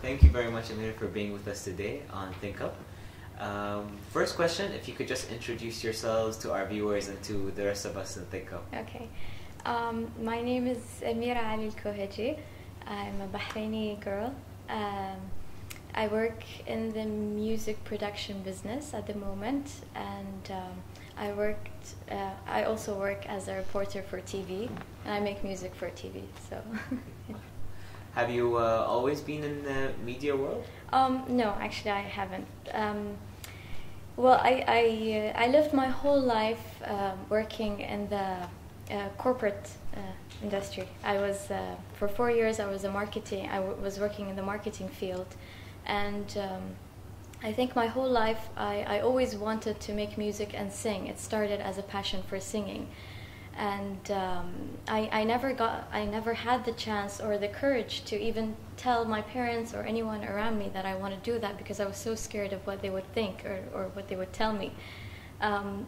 Thank you very much, Ameera, for being with us today on Think Up. First question, if you could just introduce yourselves to our viewers and to the rest of us in Think Up. Okay. My name is Ameera Ali. I'm a Bahraini girl. I work in the music production business at the moment, and I also work as a reporter for TV, and I make music for TV. So. Have you always been in the media world? No, actually I haven't. Well, I lived my whole life working in the corporate industry. I was for 4 years. I was was working in the marketing field, and I think my whole life I always wanted to make music and sing. It started as a passion for singing. And I never had the chance or the courage to even tell my parents or anyone around me that I want to do that, because I was so scared of what they would think or what they would tell me.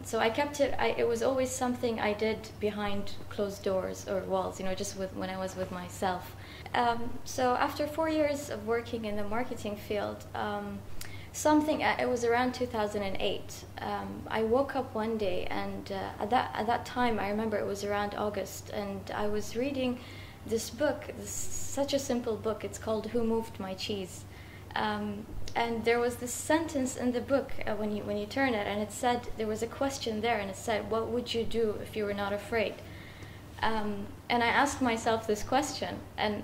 So I kept it. It was always something I did behind closed doors or walls, just when I was with myself. So after 4 years of working in the marketing field, it was around 2008. I woke up one day, and at that time, I remember it was around August, and I was reading this book, such a simple book. It's called "Who Moved My Cheese?" And there was this sentence in the book when you turn it, and it said, there was a question there, and it said, "What would you do if you were not afraid?" And I asked myself this question, and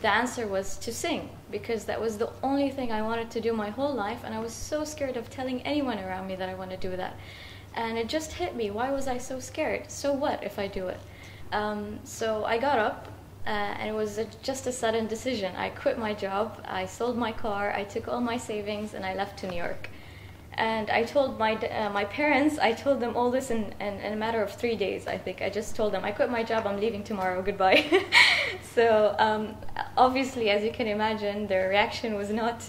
the answer was to sing, because that was the only thing I wanted to do my whole life, and I was so scared of telling anyone around me that I want to do that. And it just hit me, why was I so scared? So what if I do it? So I got up, and it was just a sudden decision. I quit my job, I sold my car, I took all my savings, and I left to New York. And I told my parents, I told them all this in a matter of 3 days, I think. I just told them, I quit my job, I'm leaving tomorrow, goodbye. So obviously, as you can imagine, their reaction was not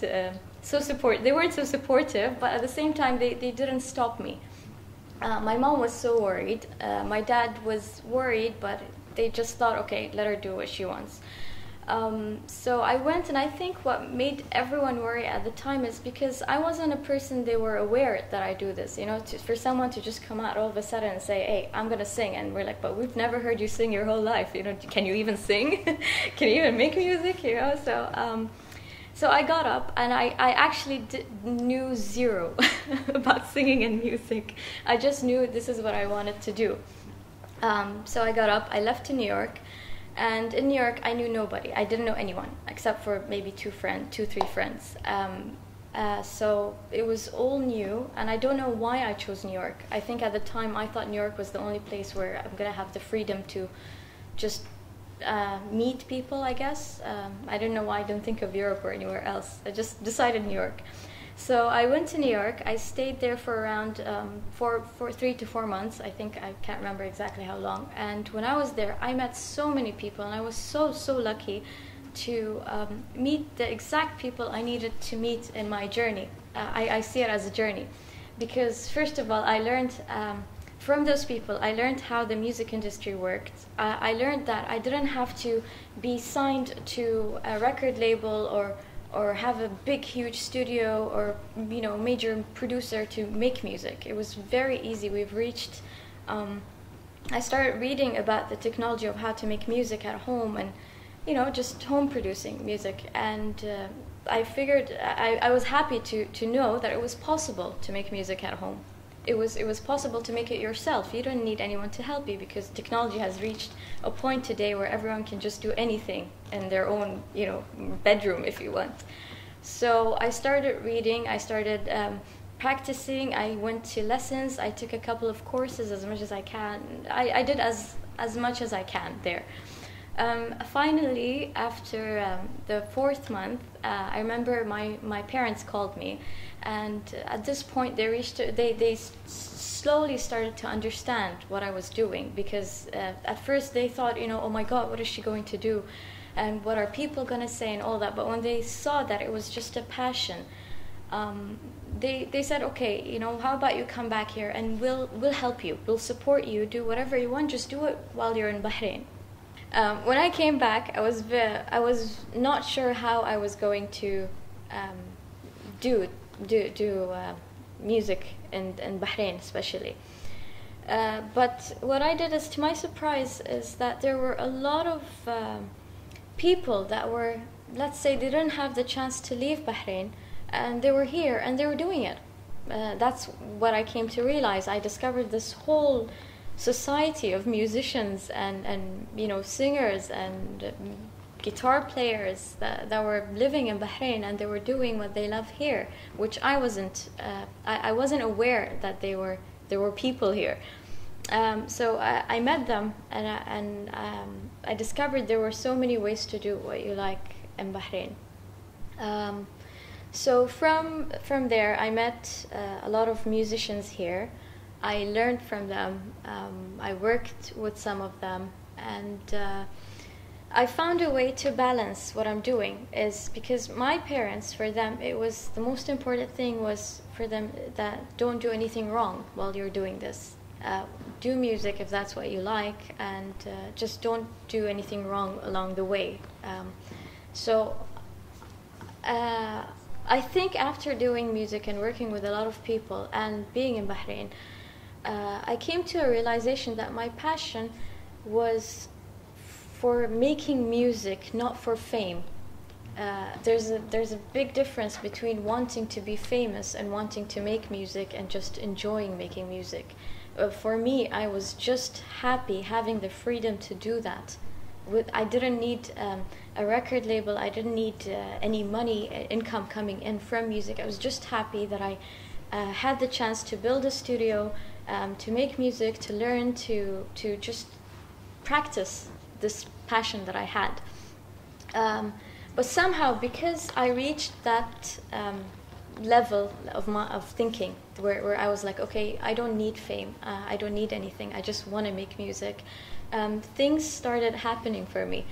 so supportive. They weren't so supportive, but at the same time, they didn't stop me. My mom was so worried. My dad was worried, but they just thought, okay, let her do what she wants. So I went, and I think what made everyone worry at the time is because I wasn't a person they were aware that I do this. For someone to just come out all of a sudden and say, "Hey, I'm gonna sing," and we're like, "But we've never heard you sing your whole life. Can you even sing? Can you even make music?" So I got up, and I actually knew zero about singing and music. I just knew this is what I wanted to do. So I got up, I left to New York. And in New York, I knew nobody. I didn't know anyone except for maybe 3 friends. So it was all new, and I don't know why I chose New York. I think at the time I thought New York was the only place where I'm gonna have the freedom to just meet people, I guess. I don't know why I didn't think of Europe or anywhere else. I just decided New York. So I went to New York. I stayed there for around 3 to 4 months. I think, I can't remember exactly how long. And when I was there, I met so many people, and I was so lucky to meet the exact people I needed to meet in my journey. I see it as a journey, because first of all, I learned from those people. I learned how the music industry worked. I learned that I didn't have to be signed to a record label or have a big, huge studio or major producer to make music. It was very easy. We've reached. I started reading about the technology of how to make music at home, and just home producing music. And I figured I was happy to know that it was possible to make music at home. It was possible to make it yourself. You don't need anyone to help you, because technology has reached a point today where everyone can just do anything in their own bedroom if you want. So I started reading. I started practicing. I went to lessons. I took a couple of courses as much as I can. I did as much as I can there. Finally, after the 4th month, I remember my parents called me, and at this point they slowly started to understand what I was doing, because at first they thought, oh my God, what is she going to do, and what are people going to say and all that. But when they saw that it was just a passion, they said, okay, how about you come back here and we'll help you, we'll support you, do whatever you want, just do it while you're in Bahrain. When I came back, I was not sure how I was going to do music in Bahrain, especially. But what I did is, to my surprise, is that there were a lot of people that were, let's say, they didn't have the chance to leave Bahrain, and they were here and they were doing it. That's what I came to realize. I discovered this whole society of musicians and singers and guitar players that were living in Bahrain, and they were doing what they love here, which I wasn't aware that there were people here. So I met them, and I discovered there were so many ways to do what you like in Bahrain. So from there, I met a lot of musicians here. I learned from them. I worked with some of them, and I found a way to balance what I'm doing. Is because my parents, for them, it was the most important thing was for them that don't do anything wrong while you're doing this. Do music if that's what you like, and just don't do anything wrong along the way. So I think after doing music and working with a lot of people and being in Bahrain, I came to a realization that my passion was for making music, not for fame. There's a big difference between wanting to be famous and wanting to make music and just enjoying making music. For me, I was just happy having the freedom to do that. I didn't need a record label. I didn't need any money, income coming in from music. I was just happy that I had the chance to build a studio, to make music, to learn, to just practice this passion that I had. But somehow, because I reached that level of thinking where I was like, okay, I don't need fame, I don't need anything, I just want to make music, things started happening for me.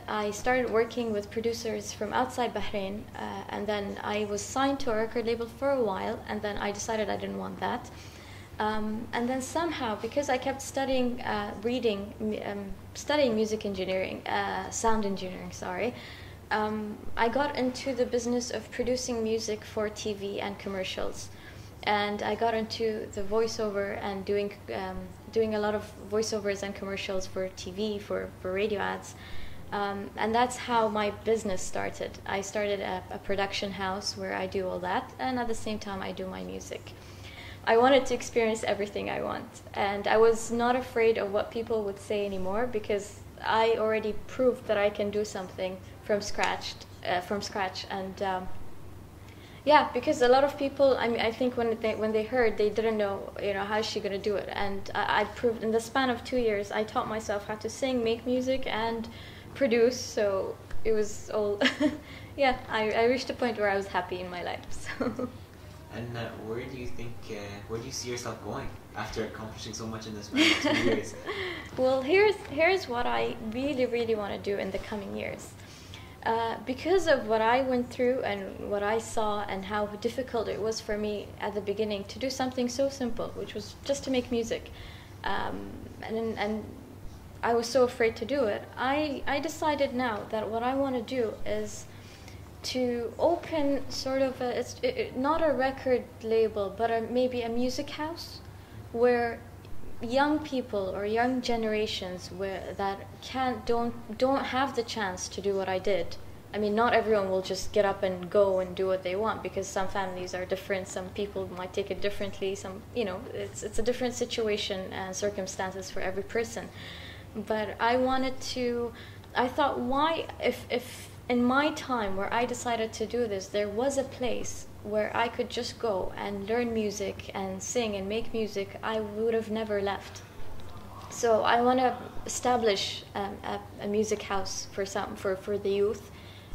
I started working with producers from outside Bahrain, and then I was signed to a record label for a while, and then I decided I didn't want that. And then somehow, because I kept studying music engineering, sound engineering, sorry, I got into the business of producing music for TV and commercials. And I got into the voiceover and doing a lot of voiceovers and commercials for TV, for radio ads. And that's how my business started. I started a production house where I do all that, and at the same time I do my music. I wanted to experience everything I want, and I was not afraid of what people would say anymore, because I already proved that I can do something from scratch. And yeah, because a lot of people, I think when they heard, they didn't know, how is she going to do it? And I proved in the span of 2 years, I taught myself how to sing, make music, and produce. So it was all, yeah, I reached a point where I was happy in my life. So. And where do you see yourself going after accomplishing so much in this span of 2 years? Well, here's what I really, really want to do in the coming years. Because of what I went through and what I saw and how difficult it was for me at the beginning to do something so simple, which was just to make music, and I was so afraid to do it, I decided now that what I want to do is to open sort of not a record label, but maybe a music house where young people or young generations that don't have the chance to do what I did. I mean, not everyone will just get up and go and do what they want, because some families are different, some people might take it differently, it's a different situation and circumstances for every person. But I thought, why, if in my time where I decided to do this, there was a place where I could just go and learn music and sing and make music, I would have never left. So I want to establish a music house for the youth.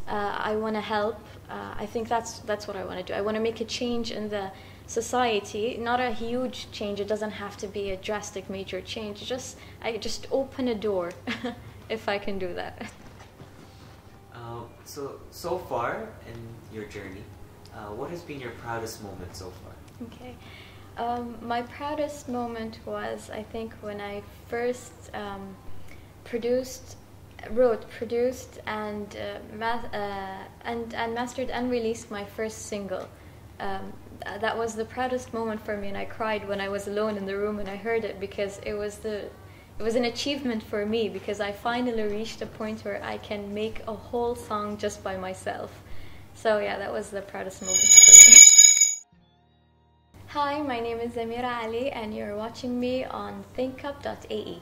I want to help. I think that's what I want to do. I want to make a change in the society, not a huge change. It doesn't have to be a drastic, major change. I just open a door, if I can do that. So far in your journey, what has been your proudest moment so far? Okay. My proudest moment was, I think, when I first produced, and mastered and released my first single. That was the proudest moment for me, and I cried when I was alone in the room and I heard it, because it was an achievement for me, because I finally reached a point where I can make a whole song just by myself. So yeah, that was the proudest moment for me. Hi, my name is Ameera Ali and you're watching me on thinkup.ae.